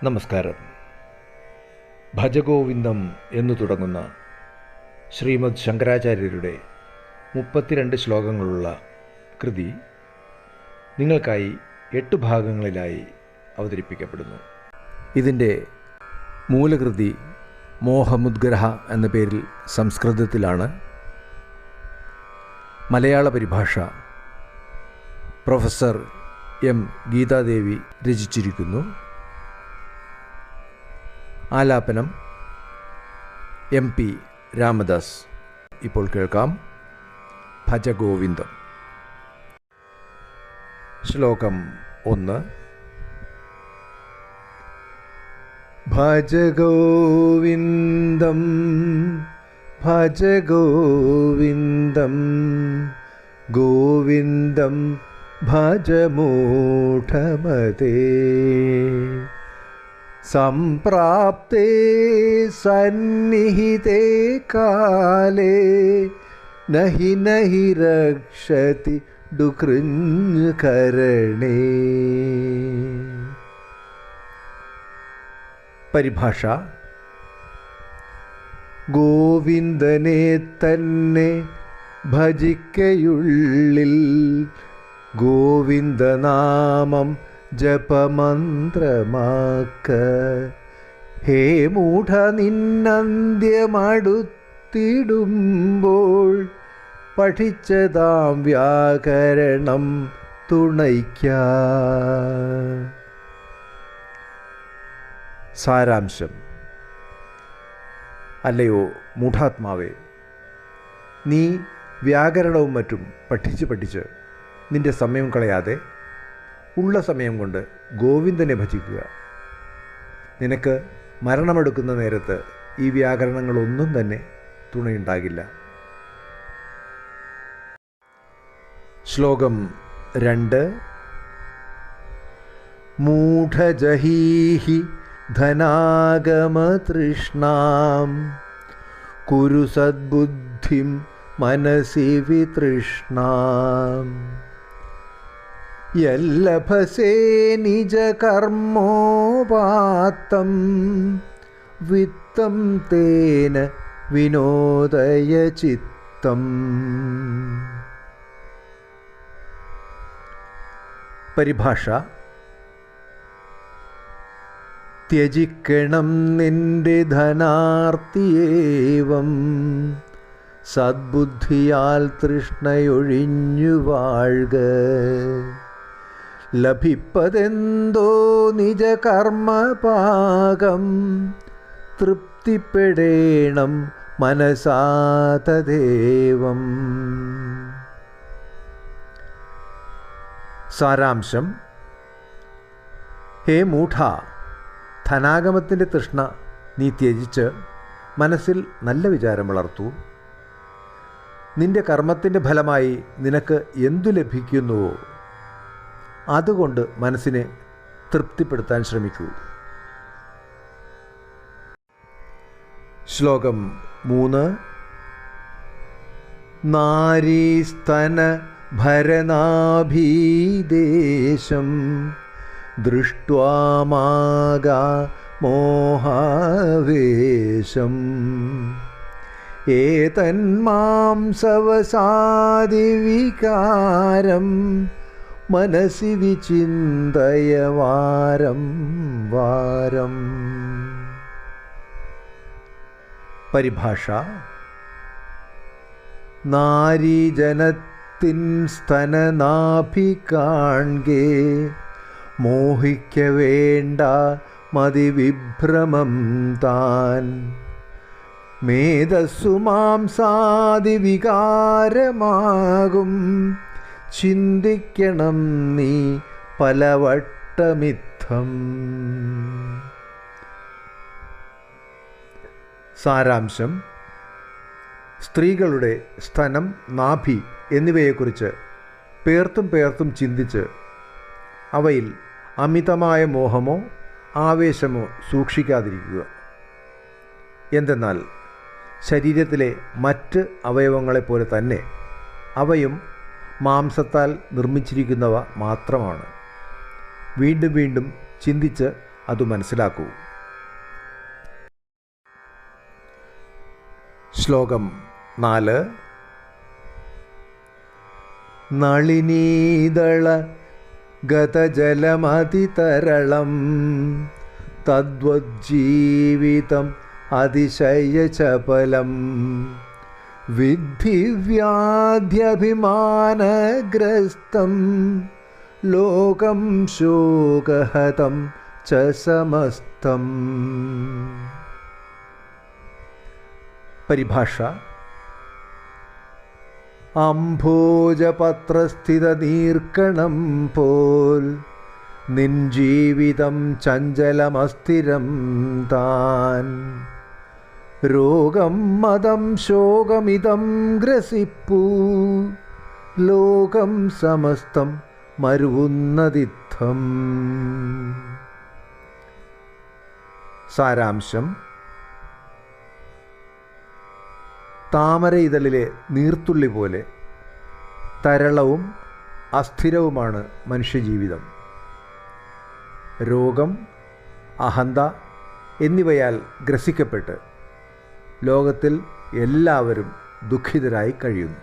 നമസ്കാരം. ഭജഗോവിന്ദം എന്നു തുടങ്ങുന്ന ശ്രീമദ് ശങ്കരാചാര്യരുടെ 32 ശ്ലോകങ്ങളുള്ള കൃതി നിങ്ങൾക്കായി 8 ഭാഗങ്ങളിലായി അവതരിപ്പിക്കപ്പെടുന്നു. ഇതിൻ്റെ മൂലകൃതി മോഹമുദ്ഗ്രഹ എന്ന പേരിൽ സംസ്കൃതത്തിലാണ്. മലയാള പരിഭാഷ പ്രൊഫസർ എം ഗീതാദേവി രചിച്ചിരിക്കുന്നു. ആലാപനം MP രാമദാസ്. ഇപ്പോൾ കേൾക്കാം ഭജഗോവിന്ദം. ശ്ലോകം 1. ഭജഗോവിന്ദം ഭജഗോവിന്ദം ഗോവിന്ദം ഭജമൂഢമതേ സംപ്രാപ്തേ സന്നിഹിതേ കാലേ നഹി നഹി രക്ഷതി ഡുകൃഞ്ജകരണേ. പരിഭാഷ: ഗോവിന്ദനെ തന്നെ ഭജിക്കയുള്ളിൽ ഗോവിന്ദനാമം ജപമന്ത്രമാക്ക. ഹേ മൂഢ, നിന്നന്ത്യമടുത്തിടുമ്പോൾ പഠിച്ചതാം വ്യാകരണം തുണയ്ക്ക. സാരാംശം: അല്ലയോ മൂഢാത്മാവേ, നീ വ്യാകരണവും മറ്റും പഠിച്ച് നിന്റെ സമയം കളയാതെ ഉള്ള സമയം കൊണ്ട് ഗോവിന്ദനെ ഭജിക്കുക. നിനക്ക് മരണമെടുക്കുന്ന നേരത്ത് ഈ വ്യാകരണങ്ങളൊന്നും തന്നെ തുണയുണ്ടാകില്ല. ശ്ലോകം 2. മൂഢജഹീഹി ധനാഗമതൃഷ്ണാം കുരു സദ്ബുദ്ധിം മനസി വിതൃഷ്ണാം. യല്ലഭസേ നിജകർമ്മോപാത്തം വിത്തം തേന വിനോദയ ചിത്തം. പരിഭാഷ: ത്യജിക്കണം നിന്റെ ധനാർത്തിയേവം സദ്ബുദ്ധിയാൽ തൃഷ്ണയൊഴിഞ്ഞു വാഴുക. ലഭിപ്പതെന്തോ നിജകർമ്മപാകം തൃപ്തിപ്പെടേണം മനസാതദേവം. സാരാംശം: ഹേ മൂഢ, ധനാഗമത്തിൻ്റെ തൃഷ്ണ നീ ത്യജിച്ച് മനസ്സിൽ നല്ല വിചാരം വളർത്തൂ. നിന്റെ കർമ്മത്തിൻ്റെ ഫലമായി നിനക്ക് എന്തു ലഭിക്കുന്നുവോ അതുകൊണ്ട് മനസ്സിനെ തൃപ്തിപ്പെടുത്താൻ ശ്രമിക്കൂ. ശ്ലോകം 3. നാരീസ്തന ഭരനാഭീദേശം ദൃഷ്ട്വാ മാഗാ മോഹാവേശം. ഏതന്മാംസവസാദിവികാരം മനസി വിചിന്തയ വാരം വാരം. പരിഭാഷ: നാരീജനത്തിൻ സ്തനനാഭി കാൺകേ മോഹിക്ക വേണ്ട മതിവിഭ്രമം താൻ. മേധസ്സു മാംസാദിവികാരമാകും ചിന്തിക്കണം നീ പലവട്ടമിത്തം. സാരാംശം: സ്ത്രീകളുടെ സ്തനം, നാഭി എന്നിവയെക്കുറിച്ച് പേർത്തും ചിന്തിച്ച് അവയിൽ അമിതമായ മോഹമോ ആവേശമോ സൂക്ഷിക്കാതിരിക്കുക. എന്തെന്നാൽ ശരീരത്തിലെ മറ്റ് അവയവങ്ങളെപ്പോലെ തന്നെ അവയും മാംസത്താൽ നിർമ്മിച്ചിരിക്കുന്നവ മാത്രമാണ്. വീണ്ടും ചിന്തിച്ച് അത് മനസ്സിലാക്കൂ. ശ്ലോകം 4. നളിനീദള ഗതജലമതിതരളം തദ്വജ്ജീവിതം അതിശയചപലം വിദ്ധി വ്യാധ്യഭിമാനഗ്രസ്തം ലോകം ശോകഹതം ച സമസ്തം. പരിഭാഷ: അംഭോജപത്രസ്ഥിത നീർക്കണം പോൽ നിൻ ജീവിതം ചഞ്ചലമസ്ഥിരം താൻ. രോഗം മതം ശോകമിതം ഗ്രസിപ്പൂ ലോകം സമസ്തം മരുവുന്നതിത്ഥം. സാരാംശം: താമര ഇതളിലെ നീർത്തുള്ളി പോലെ തരളവും അസ്ഥിരവുമാണ് മനുഷ്യജീവിതം. രോഗം, അഹന്ത എന്നിവയാൽ ഗ്രസിക്കപ്പെട്ട് ലോകത്തിൽ എല്ലാവരും ദുഃഖിതരായി കഴിയുന്നു.